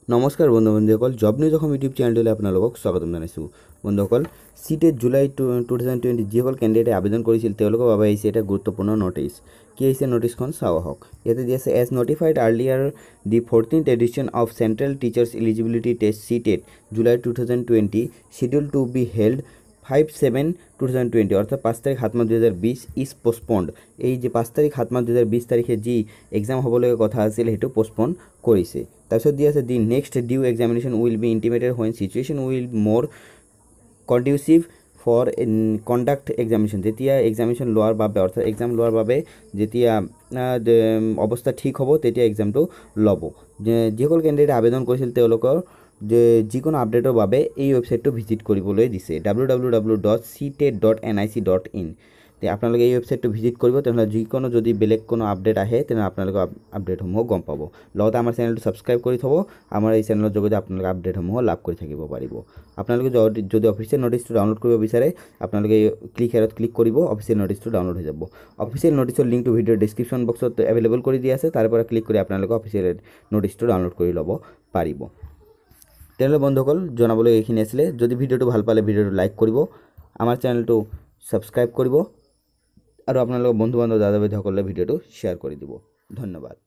নমস্কাৰ বন্ধুসকল, job news Assam YouTube চেনেললৈ আপোনালোকক স্বাগতম জনাইছোঁ। বন্ধুসকল, সিটেট জুলাই 2020 যিসকল কেণ্ডিডেটে আবেদন কৰিছিল তেওঁলোকৰ বাবে আহিছে এটা গুৰুত্বপূৰ্ণ নটিছ। কি আহিছে নটিছখন চাওঁ আহক। ইয়াতে দি আছে, as notified earlier the 14th edition of central teachers eligibility test CTET July 2020 schedule to be held 5/7/2020 অর্থাৎ 5 তারিখ 7 মার্চ 2020 ইজ পোস্টপন্ড। এই যে 5 তারিখ 7 মার্চ 2020 তারিখে যি এক্সাম হ'বলগীয়া কথা আছিল সেইটো পোস্টপন কৰিছে। তাৰপিছত দি আছে, the next due examination will be intimated when situation will more conducive for conduct examination. যেতিয়া এক্সামিনেশ্যন লোৱাৰ বাবে অৰ্থাৎ এক্সাম লোৱাৰ বাবে যেতিয়া অৱস্থা ঠিক হ'ব তেতিয়া এক্সামটো ল'ব। যিসকল কেণ্ডিডেটে আবেদন কৰিছিল তেওঁলোকৰ যে যিকোনো আপডেটৰ বাবে এই ৱেবছাইটটো ভিজিট কৰিবলৈ দিছে, www.ctet.nic.in। আপোনালোকে এই ৱেবছাইটটো ভিজিট কৰিব, তেনেহ'লে যিকোনো যদি বেলেগ কোনো আপডেট আহে তেনেহ'লে আপোনালোকে আপডেটসমূহ গম পাব। লগতে আমাৰ চেনেলটো ছাবস্ক্ৰাইব কৰি থ'ব, আমাৰ এই চেনেলৰ যোগেদি আপোনালোকে আপডেটসমূহ লাভ কৰি থাকিব পাৰিব। আপোনালোকে যদি অফিচিয়েল নটিছটো ডাউনলোড কৰিব বিচাৰে আপোনালোকে ক্লিক হেয়াৰত ক্লিক কৰিব, অফিচিয়েল নটিছটো ডাউনলোড হৈ যাব। অফিচিয়েল নটিছৰ লিংকটো ভিডিঅ'ৰ ডেছক্ৰিপশ্যন বক্সত এভেইলেবল কৰি দিয়া আছে, তাৰ পৰা ক্লিক কৰি আপোনালোকে অফিচিয়েল নটিছটো ডাউনলোড কৰি ল'ব পাৰিব। তেনেহ'লে বন্ধুসকল, জনাবলৈ এইখিনি আছিলে। যদি ভিডিঅ'টো ভাল পালে ভিডিঅ'টো লাইক কৰিব, আমাৰ চেনেলটো ছাবস্ক্ৰাইব কৰিব আৰু আপোনালোকৰ বন্ধু বান্ধৱ দাদা বাইদেউসকলে ভিডিঅ'টো শ্বেয়াৰ কৰি দিব। ধন্যবাদ।